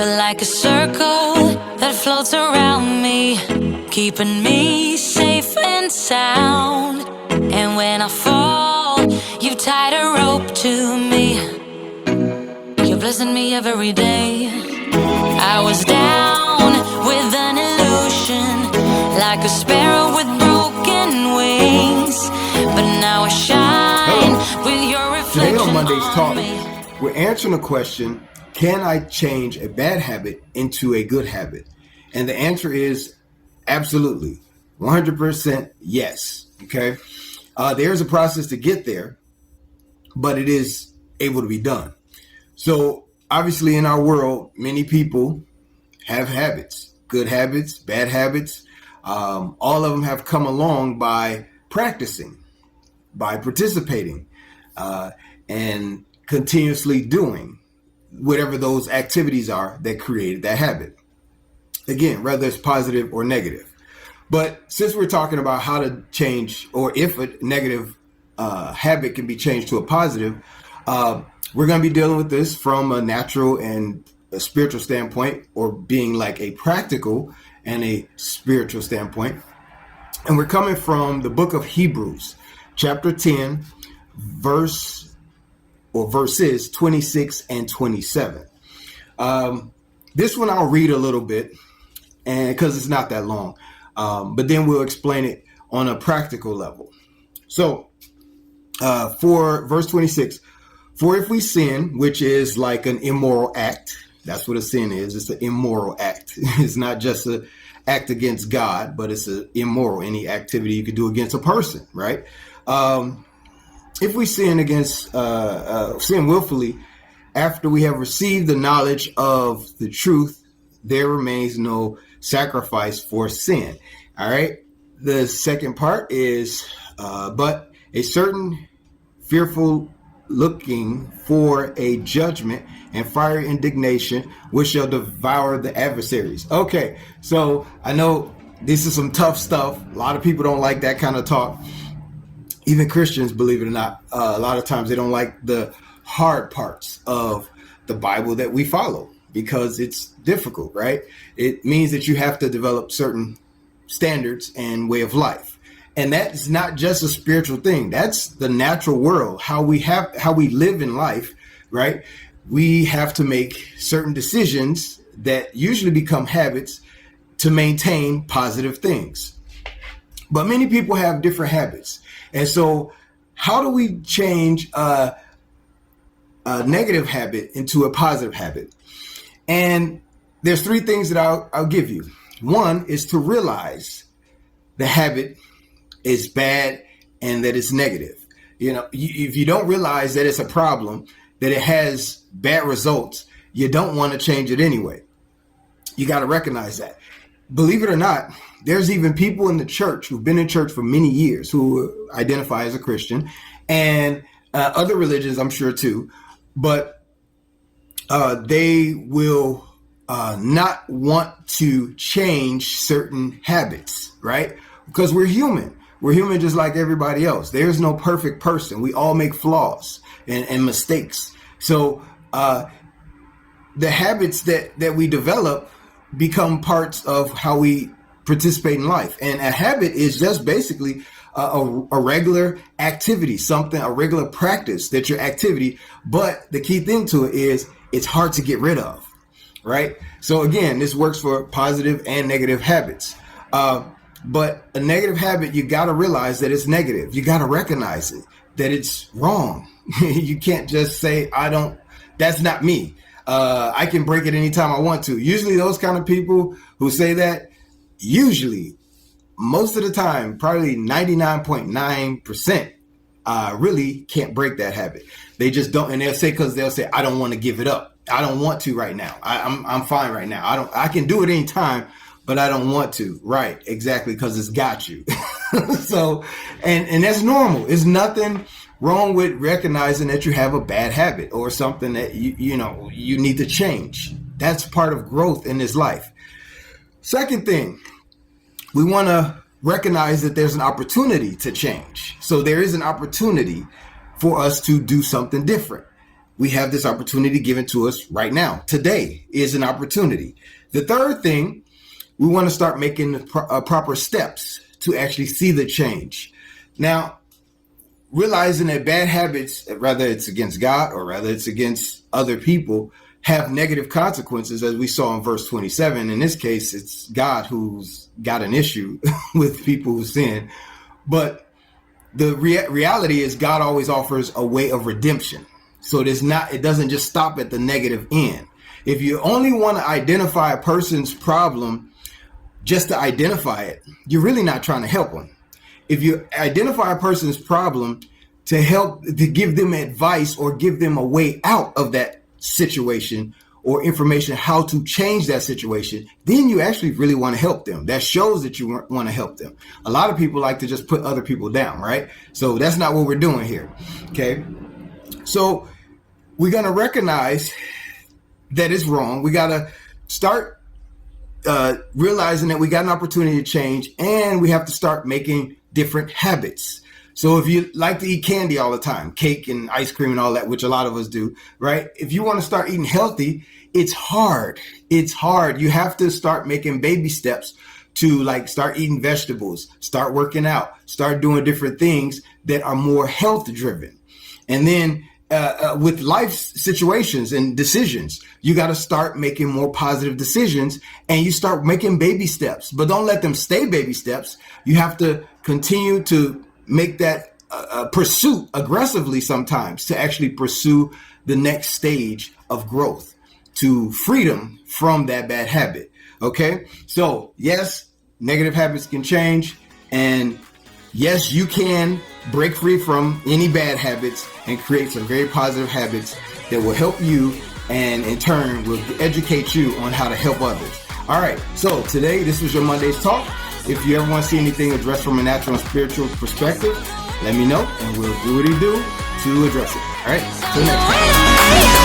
You're like a circle that floats around me, keeping me safe and sound. And when I fall, you tied a rope to me. You're blessing me every day. I was down with an illusion, like a sparrow with broken wings, but now I shine with your reflection. Today on Monday's Talk, me. we're answering the question, can I change a bad habit into a good habit? And the answer is absolutely, 100% yes. Okay. There's a process to get there, but it is able to be done. So obviously in our world, many people have habits, good habits, bad habits. All of them have come along by practicing, by participating, and continuously doing whatever those activities are that created that habit. Again, whether it's positive or negative. But since we're talking about how to change, or if a negative habit can be changed to a positive, we're going to be dealing with this from a natural and a spiritual standpoint, or being like a practical and a spiritual standpoint. And we're coming from the book of Hebrews, chapter 10, verses 26 and 27. This one I'll read a little bit, and because it's not that long, but then we'll explain it on a practical level. So for verse 26, for if we sin, which is like an immoral act, that's what a sin is. It's an immoral act. It's not just an act against God, but it's an immoral, any activity you could do against a person, right? If we sin sin willfully, after we have received the knowledge of the truth, there remains no sacrifice for sin. All right. The second part is, but a certain fearful looking for a judgment and fiery indignation, which shall devour the adversaries. Okay. So I know this is some tough stuff. A lot of people don't like that kind of talk. Even Christians, believe it or not, a lot of times they don't like the hard parts of the Bible that we follow because it's difficult, right? It means that you have to develop certain standards and way of life. And that's not just a spiritual thing. That's the natural world, how we live in life, right? We have to make certain decisions that usually become habits to maintain positive things. But many people have different habits. And so how do we change a negative habit into a positive habit? And there's three things that I'll give you. One is to realize the habit is bad and that it's negative. You know, if you don't realize that it's a problem, that it has bad results, you don't want to change it anyway. You got to recognize that. Believe it or not, there's even people in the church who've been in church for many years who identify as a Christian, and other religions, I'm sure too, but they will not want to change certain habits, right? Because we're human. We're human just like everybody else. There's no perfect person. We all make flaws and mistakes. So the habits that we develop become parts of how we participate in life. And a habit is just basically a regular activity, a regular practice that's your activity. But the key thing to it is it's hard to get rid of, right? So again, this works for positive and negative habits. But a negative habit, you got to realize that it's negative. You got to recognize it, that it's wrong. You can't just say, that's not me. I can break it anytime I want to. Usually those kind of people who say that, usually most of the time, probably 99.9%, really can't break that habit. They just don't. And they'll say, I don't want to give it up. I don't want to right now. I'm fine right now. I can do it anytime, but I don't want to. Right. Exactly. Because it's got you. So, and that's normal. There's nothing wrong with recognizing that you have a bad habit or something that you need to change. That's part of growth in this life. Second thing, we want to recognize that there's an opportunity to change. So there is an opportunity for us to do something different. we have this opportunity given to us right now. Today is an opportunity. The third thing, we want to start making the proper steps to actually see the change. Now, realizing that bad habits, whether it's against God or whether it's against other people, have negative consequences, as we saw in verse 27. In this case, it's God who's got an issue with people who sin. But the reality is God always offers a way of redemption. So it doesn't just stop at the negative end. If you only want to identify a person's problem just to identify it, you're really not trying to help them. If you identify a person's problem to give them advice or give them a way out of that situation or information how to change that situation, then you actually really want to help them. That shows that you want to help them. A lot of people like to just put other people down, right? So that's not what we're doing here. Okay. So we're going to recognize that it's wrong. We got to start realizing that we got an opportunity to change, and we have to start making different habits. So if you like to eat candy all the time, cake and ice cream and all that, which a lot of us do, right? If you want to start eating healthy, it's hard. It's hard. You have to start making baby steps to like start eating vegetables, start working out, start doing different things that are more health driven. And then with life situations and decisions, you got to start making more positive decisions, and you start making baby steps, but don't let them stay baby steps. You have to continue to make that pursuit aggressively sometimes to actually pursue the next stage of growth to freedom from that bad habit. Okay. So yes, negative habits can change, and yes, you can break free from any bad habits and create some very positive habits that will help you and in turn will educate you on how to help others. All right. So today, this was your Monday's Talk. If you ever want to see anything addressed from a natural and spiritual perspective, let me know and we'll do what we do to address it. All right. Till next time.